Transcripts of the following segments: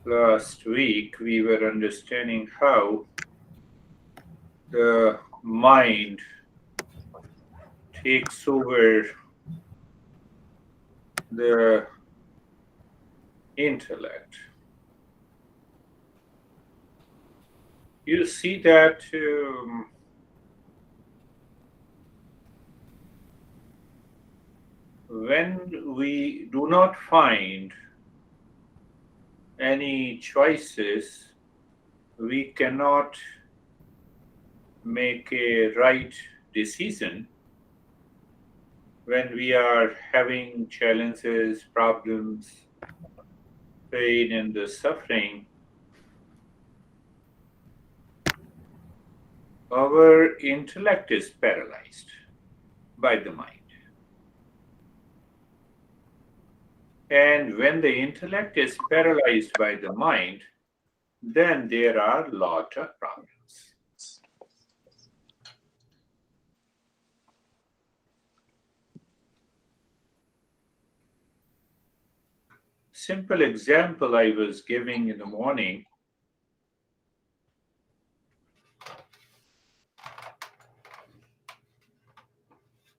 Last week we were understanding how the mind takes over the intellect. You see that when we do not find any choices, we cannot make a right decision. When we are having challenges, problems, pain, and the suffering, our intellect is paralyzed by the mind. And when the intellect is paralyzed by the mind, then there are a lot of problems. Simple example I was giving in the morning.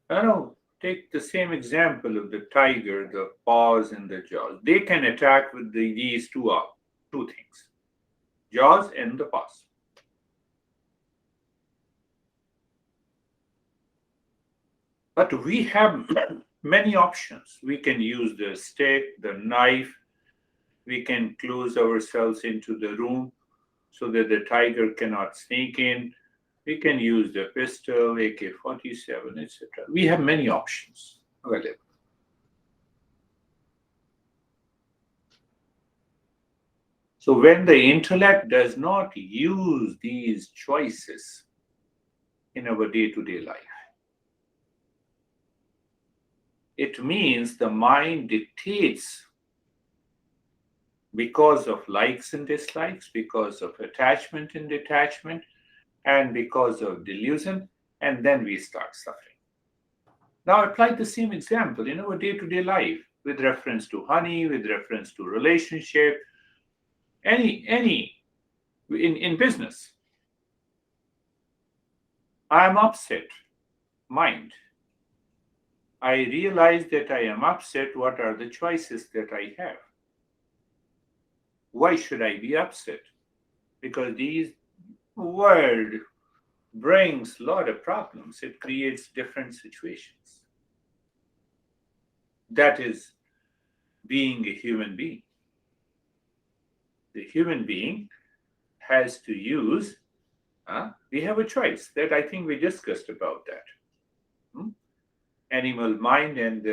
I know, take the same example of the tiger, the paws and the jaws. They can attack with these two things, jaws and the paws. But we have many options. We can use the stick, the knife. We can close ourselves into the room so that the tiger cannot sneak in. We can use the pistol, AK-47, etc. We have many options available. So when the intellect does not use these choices in our day-to-day life, it means the mind dictates because of likes and dislikes, because of attachment and detachment, and because of delusion, and then we start suffering. Now apply the same example in our day-to-day life with reference to honey, with reference to relationship, any in business. I am upset, mind. I realize that I am upset. What are the choices that I have? Why should I be upset? Because these world brings a lot of problems. It creates different situations. That is being a human being. The human being has to use, we have a choice that I think we discussed about that. Animal mind and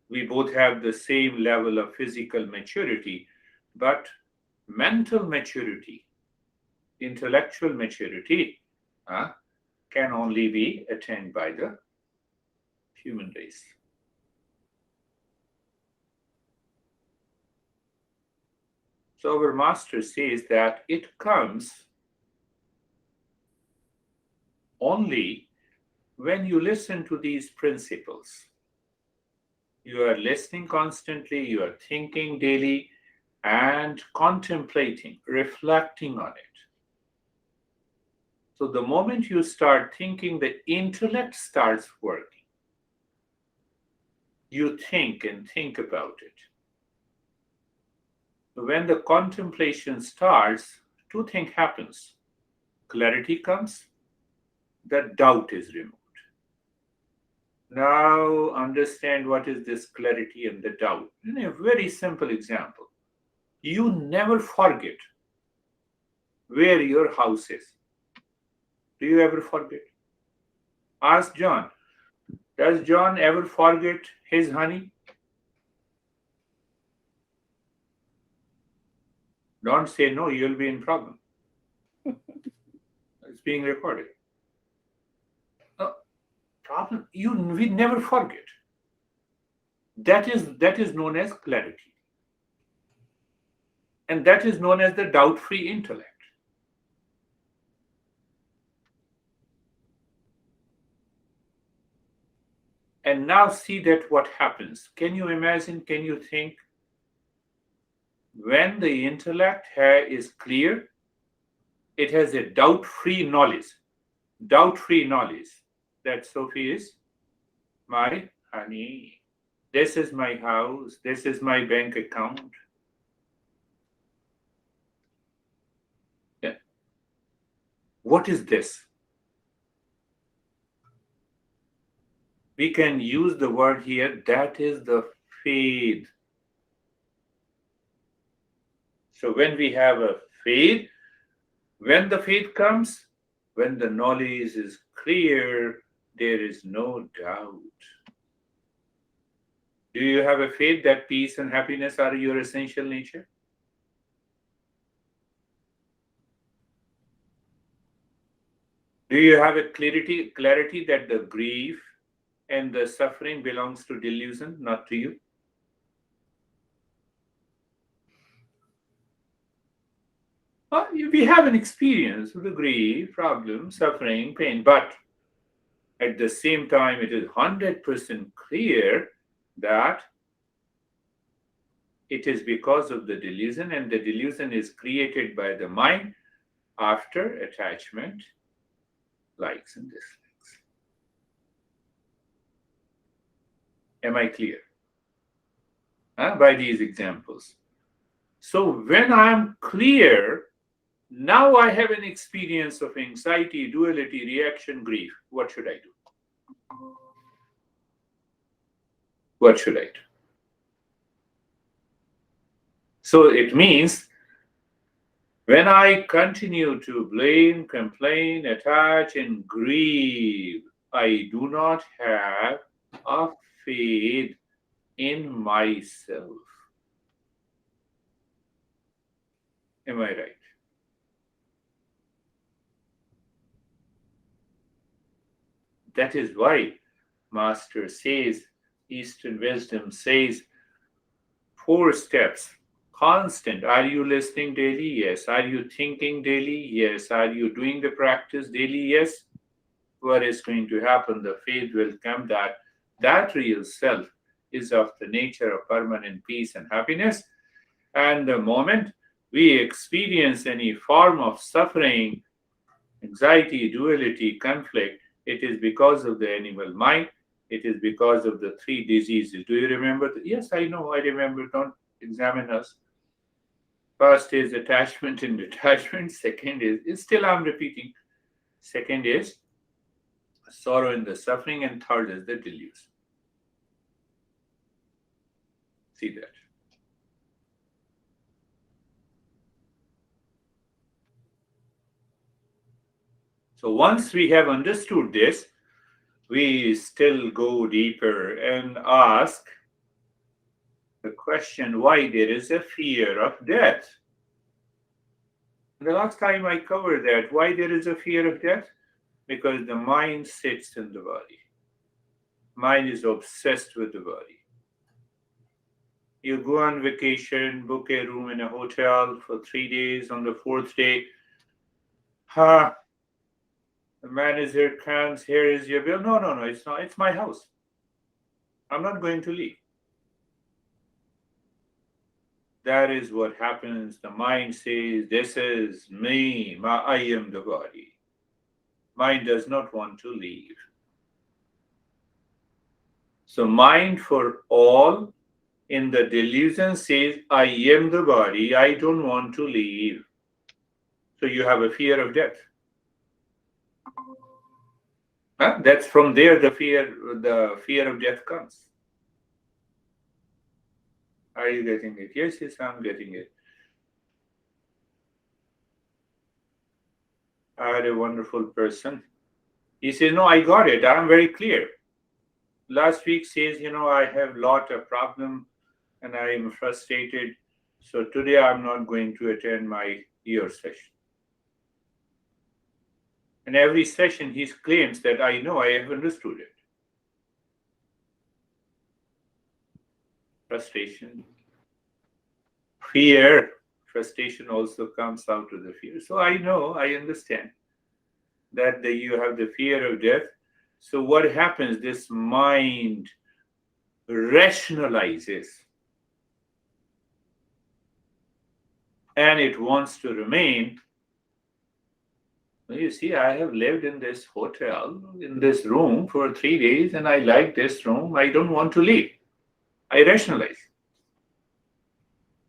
we both have the same level of physical maturity, but mental maturity, intellectual maturity can only be attained by the human race. So our master says that it comes only when you listen to these principles. You are listening constantly, you are thinking daily and contemplating, reflecting on it. So the moment you start thinking, the intellect starts working. You think and think about it. So when the contemplation starts, two things happens. Clarity comes, the doubt is removed. Now understand what is this clarity and the doubt. In a very simple example, you never forget where your house is. Do you ever forget? Ask John. Does John ever forget his honey? Don't say no, you'll be in problem. It's being recorded. Problem, we never forget. That is known as clarity. And that is known as the doubt-free intellect. And now see that what happens. Can you imagine, can you think When the intellect is clear, it has a doubt-free knowledge. Doubt-free knowledge that Sophie is my honey. This is my house. This is my bank account. Yeah. What is this? We can use the word here, that is the faith. So when we have a faith, when the faith comes, when the knowledge is clear, there is no doubt. Do you have a faith that peace and happiness are your essential nature? Do you have a clarity that the grief and the suffering belongs to delusion, not to you? We have an experience of the grief, problem, suffering, pain, but at the same time, it is 100% clear that it is because of the delusion, and the delusion is created by the mind after attachment, likes and dislikes. Am I clear? By these examples. So when I am clear, now I have an experience of anxiety, duality, reaction, grief. What should I do? What should I do? So it means when I continue to blame, complain, attach, and grieve, I do not have a faith in myself. Am I right? That is why Master says, Eastern wisdom says, 4 steps. Constant. Are you listening daily? Yes. Are you thinking daily? Yes. Are you doing the practice daily? Yes. What is going to happen? The faith will come that real self is of the nature of permanent peace and happiness. And the moment we experience any form of suffering, anxiety, duality, conflict, it is because of the animal mind. It is because of the 3 diseases. Do you remember? Yes, I know. I remember. Don't examine us. First is attachment and detachment. Second is still I'm repeating. Second is sorrow and the suffering. And third is the delusion. See that. So once we have understood this, we still go deeper and ask the question why there is a fear of death. The last time I covered that, why there is a fear of death? Because the mind sits in the body. Mind is obsessed with the body. You go on vacation, book a room in a hotel for 3 days. On the 4th day, the manager comes, here is your bill. No, it's not. It's my house. I'm not going to leave. That is what happens. The mind says, this is me. I am the body. Mind does not want to leave. So mind for all in the delusion says, I am the body. I don't want to leave. So you have a fear of death. That's from there the fear of death comes. Are you getting it? Yes, I'm getting it. I had a wonderful person. He says, no, I got it. I'm very clear. Last week says, I have lot of problem and I am frustrated. So today I'm not going to attend my year session. And every session he claims that I know I have understood it. Frustration. Fear. Frustration also comes out of the fear. So I know, I understand that you have the fear of death. So what happens? This mind rationalizes. and it wants to remain. You see, I have lived in this hotel, in this room for 3 days, and I like this room. I don't want to leave. I rationalize.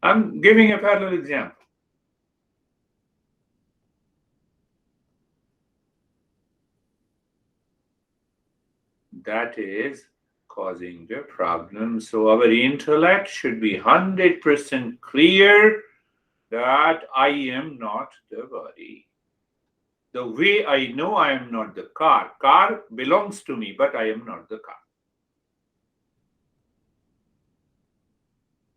I'm giving a parallel example. That is causing the problem. So our intellect should be 100% clear that I am not the body. The way I know I am not the car belongs to me, but I am not the car.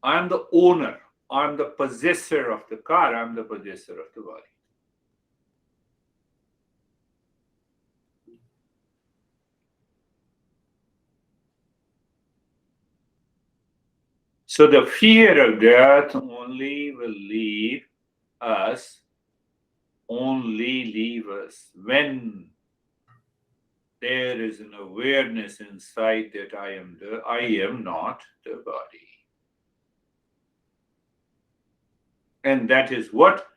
I am the owner. I am the possessor of the car. I am the possessor of the body. So the fear of death only will leave us, when there is an awareness inside that I am not the body. And that is what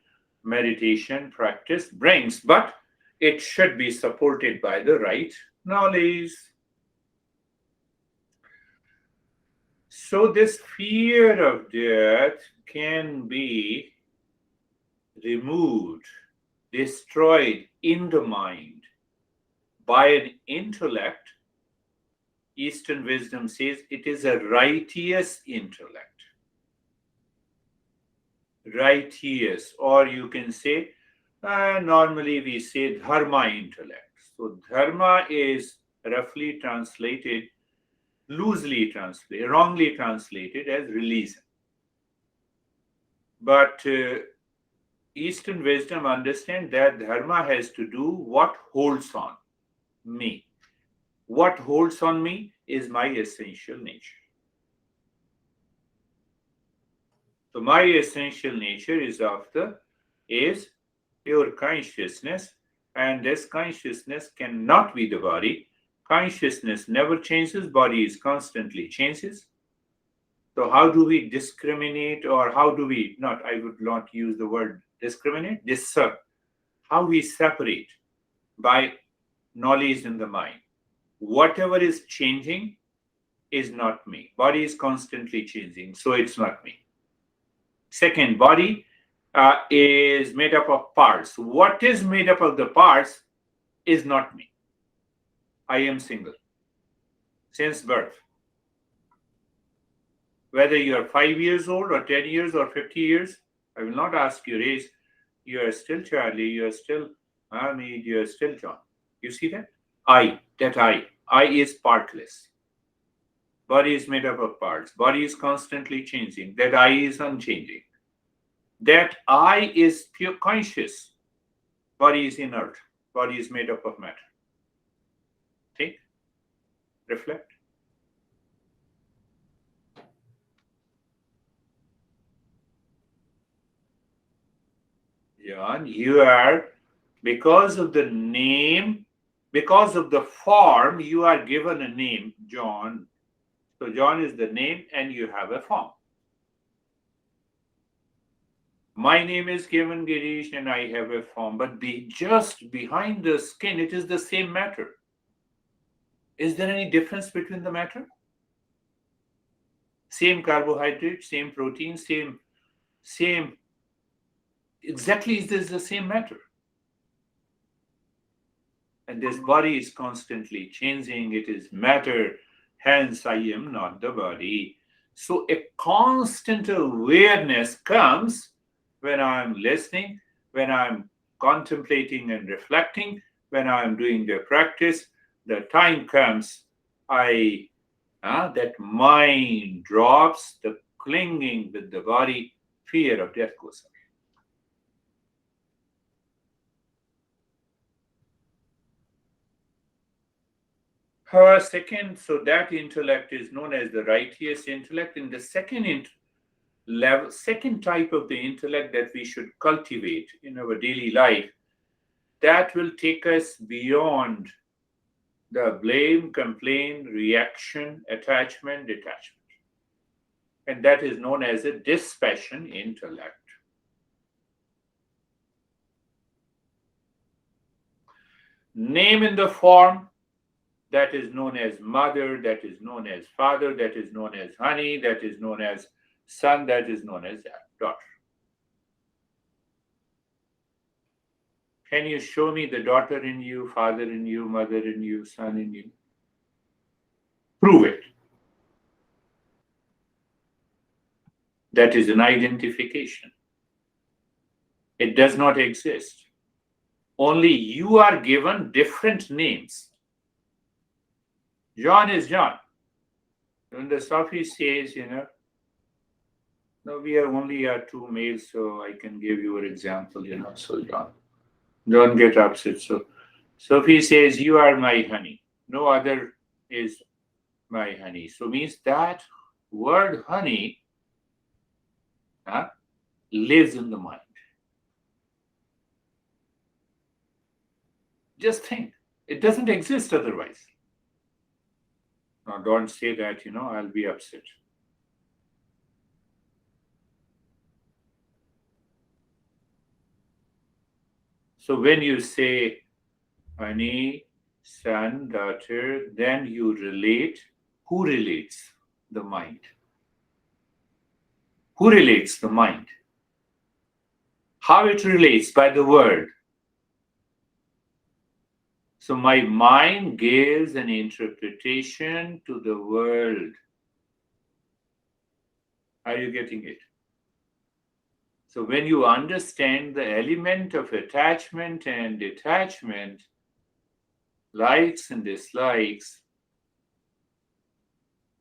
meditation practice brings, but it should be supported by the right knowledge. So this fear of death can be removed, destroyed in the mind by an intellect. Eastern wisdom says it is a righteous intellect. Righteous, or you can say, normally we say dharma intellect. So dharma is roughly translated, loosely translated, wrongly translated as religion. But Eastern wisdom understands that dharma has to do what holds on me. What holds on me is my essential nature. So my essential nature is pure consciousness, and this consciousness cannot be the body. Consciousness never changes, body is constantly changes. So how do we discriminate, or how do we not, I would not use the word discriminate, discern. How we separate? By knowledge in the mind. Whatever is changing is not me. Body is constantly changing, so it's not me. Second, body is made up of parts. What is made up of the parts is not me. I am single since birth. Whether you are 5 years old or 10 years or 50 years, I will not ask your age. You are still Charlie, you are still Hamid, you are still John. You see that? I is partless. Body is made up of parts. Body is constantly changing. That I is unchanging. That I is pure conscious. Body is inert. Body is made up of matter. Think, reflect. John, you are, because of the name, because of the form, you are given a name, John. So John is the name and you have a form. My name is given Girish and I have a form, but just behind the skin, it is the same matter. Is there any difference between the matter? Same carbohydrate, same protein, same, exactly it is the same matter. And this body is constantly changing, it is matter, hence I am not the body. So a constant awareness comes when I'm listening, when I'm contemplating and reflecting, when I'm doing the practice. The time comes, that mind drops, the clinging with the body, fear of death goes away. Second, so that intellect is known as the righteous intellect. In the second type of the intellect that we should cultivate in our daily life, that will take us beyond the blame, complaint, reaction, attachment, detachment. And that is known as a dispassion intellect. name in the form that is known as mother, that is known as father, that is known as honey, that is known as son, that is known as daughter. Can you show me the daughter in you, father in you, mother in you, son in you? Prove it. That is an identification. It does not exist. Only you are given different names. John is John. When the Sufi says, no, we are only two males, so I can give you an example, so John. Don't get upset. So Sufi says, you are my honey. No other is my honey. So means that word honey lives in the mind. Just think. It doesn't exist otherwise. Now don't say that, I'll be upset. So when you say honey, son, daughter, then you relate. Who relates? The mind. Who relates? The mind. How it relates? By the word. So my mind gives an interpretation to the world. Are you getting it? So when you understand the element of attachment and detachment, likes and dislikes,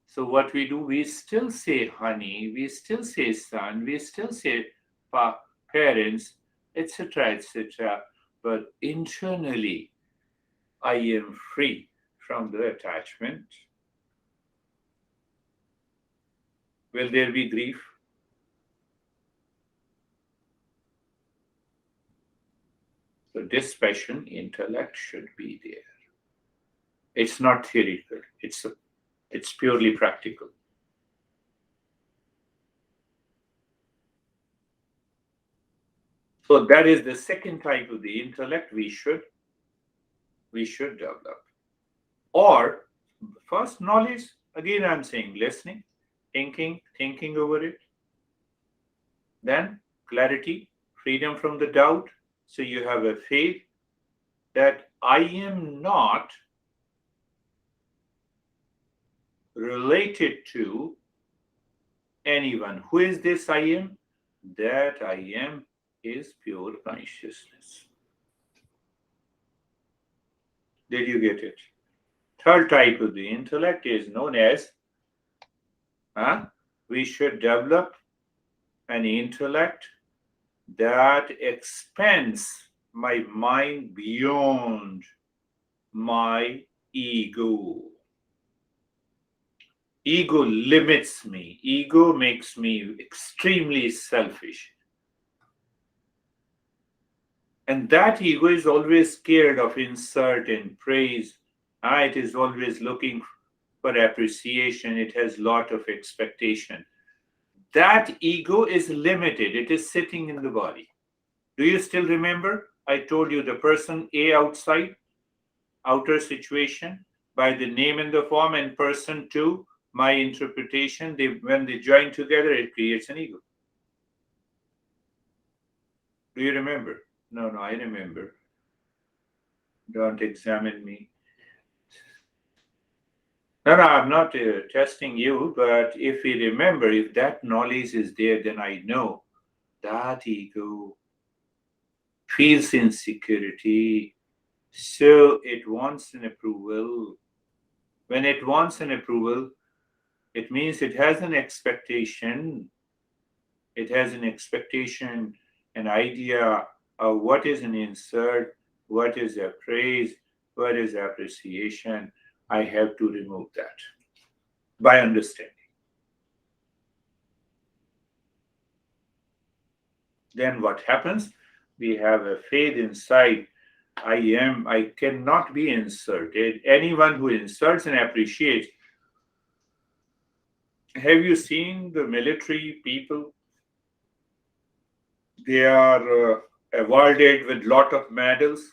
so what we do, we still say honey, we still say son, we still say parents, etc., etc. But internally, I am free from the attachment. Will there be grief? So dispassion, intellect should be there. It's not theoretical. It's purely practical. So that is the second type of the intellect we should develop. Or first knowledge, again I'm saying listening, thinking over it. Then clarity, freedom from the doubt. So you have a faith that I am not related to anyone. Who is this I am? That I am is pure consciousness. Did you get it? Third type of the intellect is known as we should develop an intellect that expands my mind beyond my ego. Ego limits me. Ego makes me extremely selfish. And that ego is always scared of insult and praise. It is always looking for appreciation. It has a lot of expectation. That ego is limited. It is sitting in the body. Do you still remember? I told you the person A outside, outer situation, by the name and the form, and person 2, my interpretation, when they join together, it creates an ego. Do you remember? No, I remember. Don't examine me. No, I'm not testing you, but if we remember, if that knowledge is there, then I know that ego feels insecurity, so it wants an approval. When it wants an approval, it means it has an expectation. It has an expectation, an idea of what is an insert, what is a praise, what is appreciation. I have to remove that by understanding. Then what happens? We have a faith inside. I cannot be inserted. Anyone who inserts and appreciates. Have you seen the military people? They are awarded with lot of medals.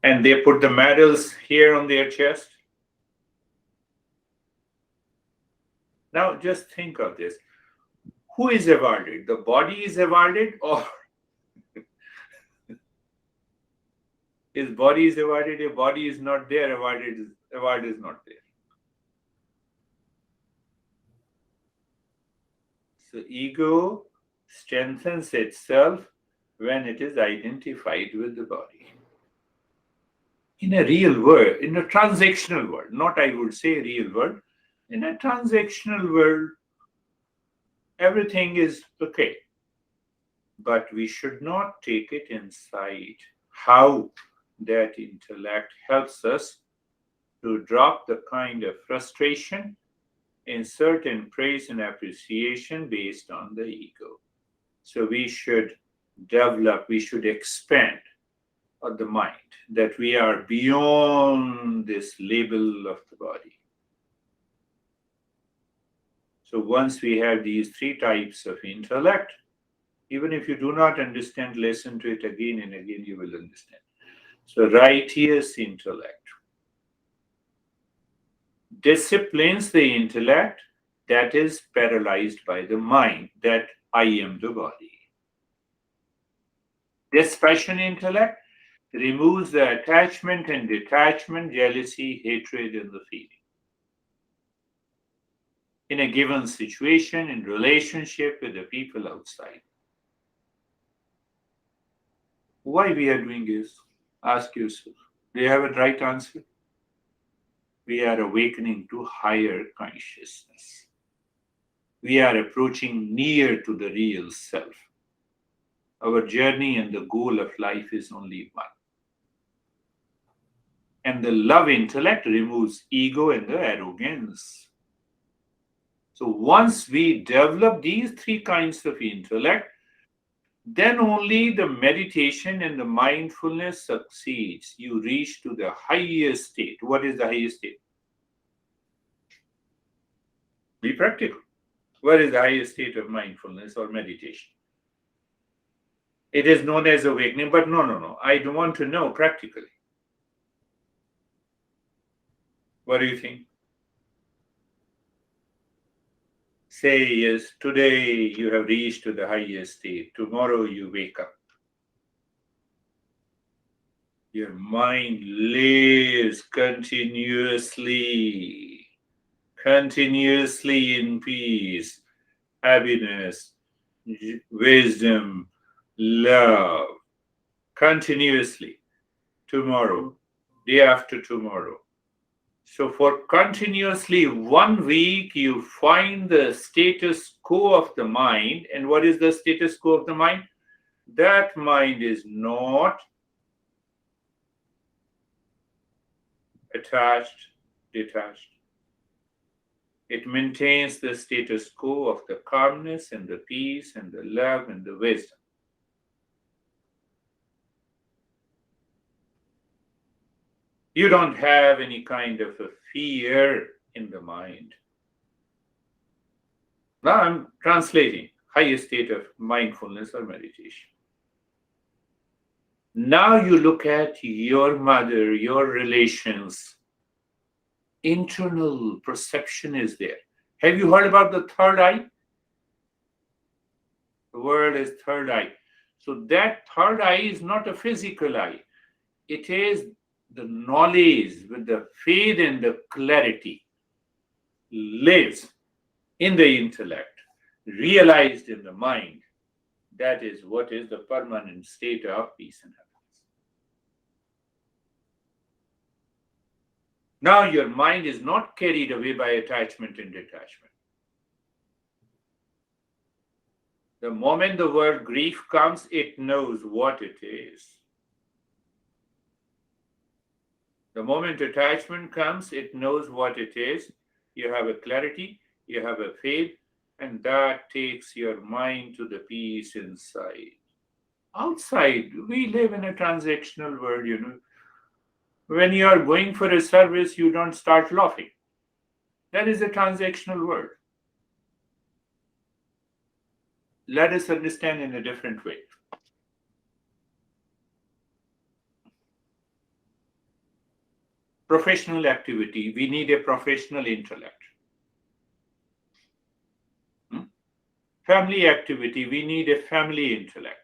and they put the medals here on their chest. Now just think of this. Who is awarded? The body is awarded, or his body is awarded? If body is not there, award is not there. So ego strengthens itself when it is identified with the body. In a real world, in a transactional world, not I would say real world, in a transactional world, everything is okay. But we should not take it inside how that intellect helps us to drop the kind of frustration in certain praise and appreciation based on the ego. So we should develop, we should expand of the mind, that we are beyond this label of the body. So once we have these three types of intellect, even if you do not understand, listen to it again and again, you will understand. So righteous intellect disciplines the intellect that is paralyzed by the mind, that I am the body. Dispassion intellect removes the attachment and detachment, jealousy, hatred, and the feeling. In a given situation, in relationship with the people outside. Why we are doing this? Ask yourself. Do you have a right answer? We are awakening to higher consciousness. We are approaching near to the real self. Our journey and the goal of life is only one. And the love intellect removes ego and the arrogance. So once we develop these three kinds of intellect, then only the meditation and the mindfulness succeeds. You reach to the highest state. What is the highest state? Be practical. What is the highest state of mindfulness or meditation? It is known as awakening, but no. I don't want to know practically. What do you think? Say, yes, today you have reached to the highest state. Tomorrow you wake up. Your mind lives continuously in peace, happiness, wisdom, love, continuously. Tomorrow, day after tomorrow. So for continuously 1 week, you find the status quo of the mind. And what is the status quo of the mind? That mind is not attached, detached. It maintains the status quo of the calmness and the peace and the love and the wisdom. You don't have any kind of a fear in the mind. Now I'm translating highest state of mindfulness or meditation. Now you look at your mother, your relations. Internal perception is there. Have you heard about the third eye? The word is third eye. So that third eye is not a physical eye. It is the knowledge with the faith and the clarity lives in the intellect, realized in the mind. That is what is the permanent state of peace and happiness. Now your mind is not carried away by attachment and detachment. The moment the word grief comes, it knows what it is. The moment attachment comes, it knows what it is. You have a clarity, you have a faith, and that takes your mind to the peace inside. Outside, we live in a transactional world, When you are going for a service, you don't start laughing. That is a transactional world. Let us understand in a different way. Professional activity, we need a professional intellect. Family activity, we need a family intellect.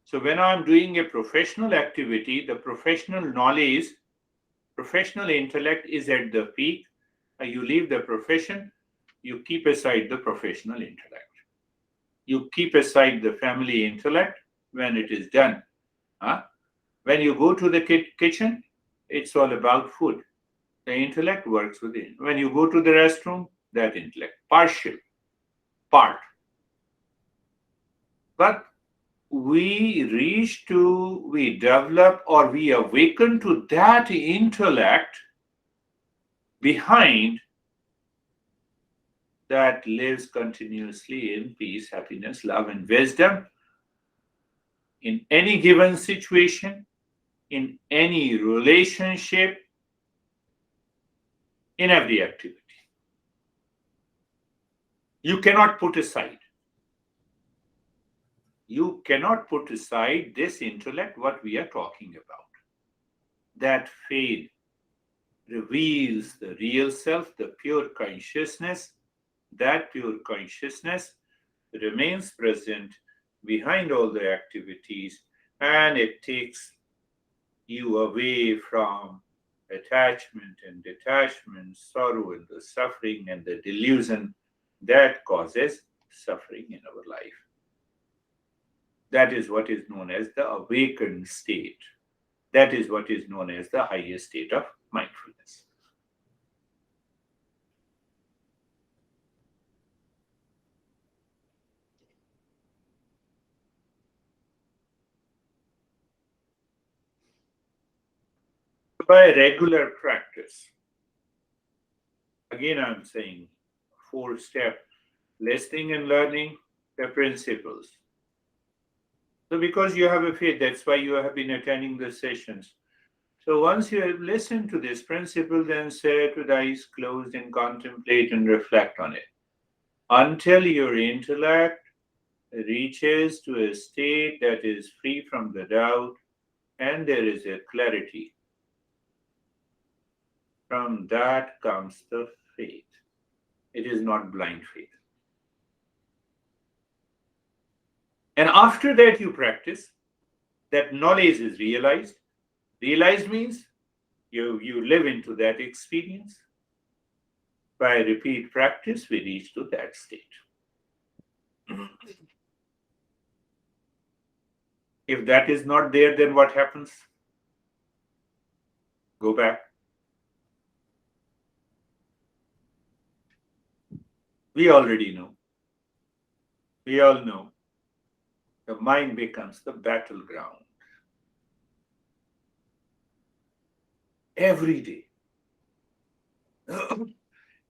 So when I'm doing a professional activity, the professional knowledge, professional intellect is at the peak. You leave the profession, you keep aside the professional intellect. You keep aside the family intellect when it is done. Huh? When you go to the kitchen, it's all about food. The intellect works within. When you go to the restroom, that intellect, partial, part. But we develop or we awaken to that intellect behind that lives continuously in peace, happiness, love, and wisdom in any given situation, in any relationship, in every activity. You cannot put aside. You cannot put aside this intellect, what we are talking about. That faith reveals the real self, the pure consciousness. That pure consciousness remains present behind all the activities, and it takes you away from attachment and detachment, sorrow and the suffering and the delusion that causes suffering in our life. That is what is known as the awakened state. That is what is known as the highest state of mindfulness. By regular practice, again I'm saying 4-step: listening and learning the principles. So because you have a faith, that's why you have been attending the sessions. So once you have listened to this principle, then sit with eyes closed and contemplate and reflect on it until your intellect reaches to a state that is free from the doubt and there is a clarity. From that comes the faith. It is not blind faith. And after that you practice, that knowledge is realized. Realized means you live into that experience. By repeat practice, we reach to that state. If that is not there, then what happens? Go back. We already know. We all know. The mind becomes the battleground. Every day.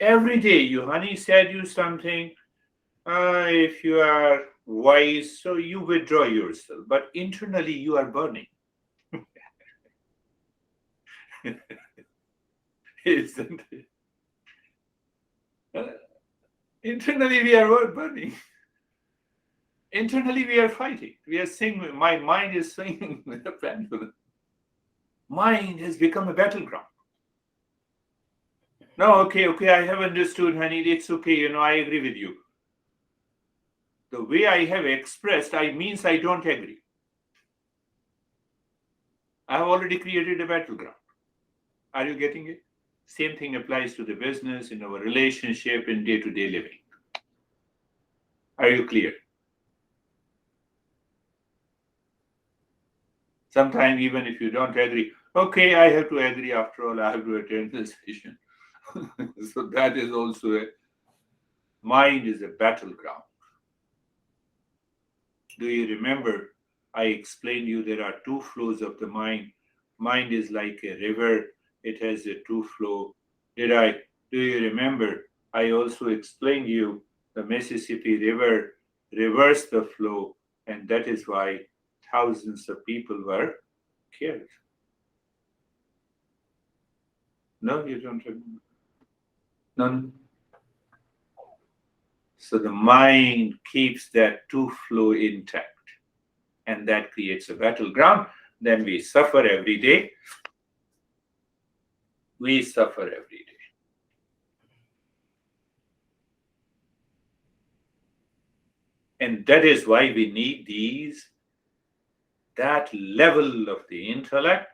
Every day, you honey said you something. If you are wise, so you withdraw yourself. But internally, you are burning. Isn't it? Internally, we are burning. Internally, we are fighting. We are saying, my mind is swinging with the pendulum. Mind has become a battleground. No, okay, I have understood, honey. It's okay, I agree with you. The way I have expressed, I means I don't agree. I have already created a battleground. Are you getting it? Same thing applies to the business, in our relationship, in day-to-day living. Are you clear? Sometimes even if you don't agree, okay, I have to agree, after all, I have to attend the session. So that is also a mind is a battleground. Do you remember I explained you there are 2 flows of the mind? Mind is like a river. It has a 2 flow. Do you remember I also explained you the Mississippi River reversed the flow, and that is why thousands of people were killed. No, you don't remember. None. So the mind keeps that 2 flow intact, and that creates a battleground. then we suffer every day. We suffer every day. And that is why we need that level of the intellect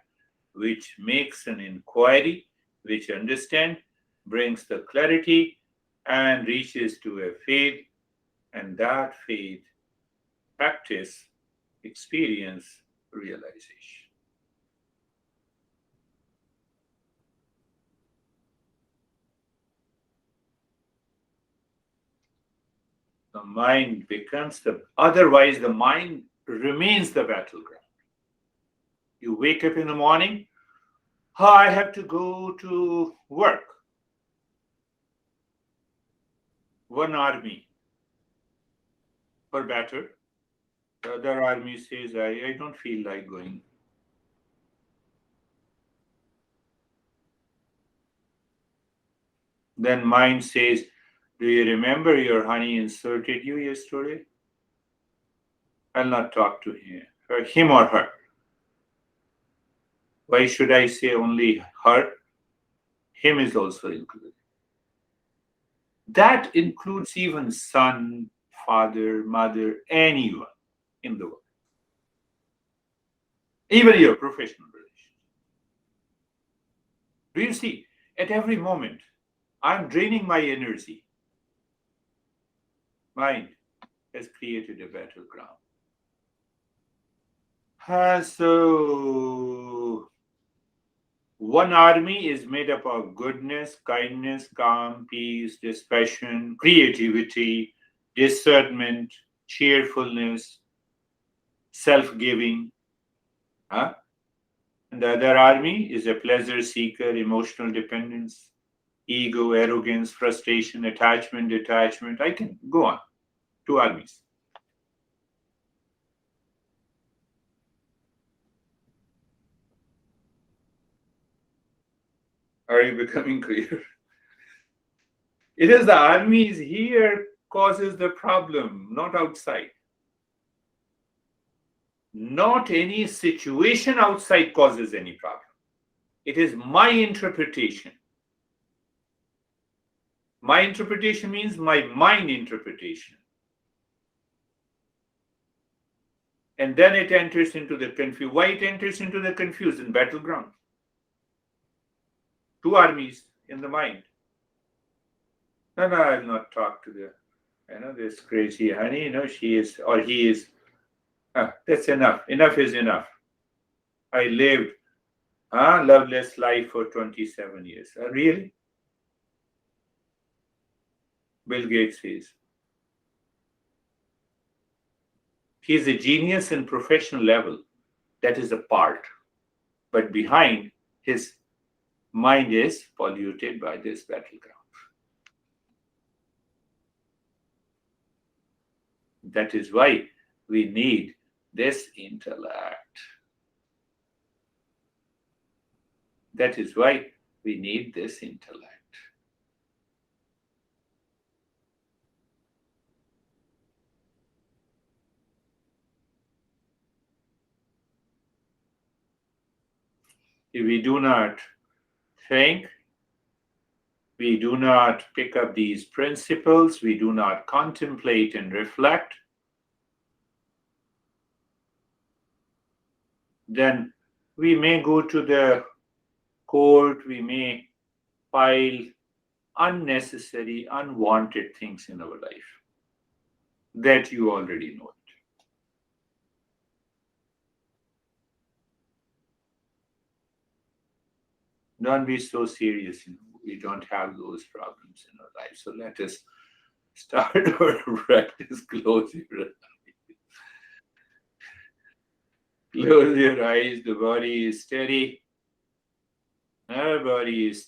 which makes an inquiry, which understands, brings the clarity, and reaches to a faith, and that faith, practice, experience, realization. The mind becomes otherwise the mind remains the battleground. You wake up in the morning, oh, I have to go to work. One army for battle. The other army says, I don't feel like going. Then mind says, do you remember your honey insulted you yesterday? I'll not talk to him or her. Why should I say only her? Him is also included. That includes even son, father, mother, anyone in the world. Even your professional relations. Do you see? At every moment, I'm draining my energy. Mind has created a battleground. So, one army is made up of goodness, kindness, calm, peace, dispassion, creativity, discernment, cheerfulness, self-giving. Huh? And the other army is a pleasure seeker, emotional dependence, ego, arrogance, frustration, attachment, detachment. I can go on. Two armies. Are you becoming clear? It is the armies here causes the problem, not outside. Not any situation outside causes any problem. It is my interpretation. My interpretation means my mind interpretation. And then it enters into the confusion. Why it enters into the confusion? Battleground. Two armies in the mind. No, I'll not talk to this crazy honey. She is, or he is. That's enough. Enough is enough. I lived a loveless life for 27 years. Really? Bill Gates says. He's a genius in professional level. That is a part. But behind, his mind is polluted by this battleground. That is why we need this intellect. That is why we need this intellect. If we do not think, we do not pick up these principles, we do not contemplate and reflect, then we may go to the court, we may file unnecessary, unwanted things in our life that you already know. Don't be so serious. We don't have those problems in our life. So let us start our practice. Close your eyes. Close your eyes. The body is steady. Our body is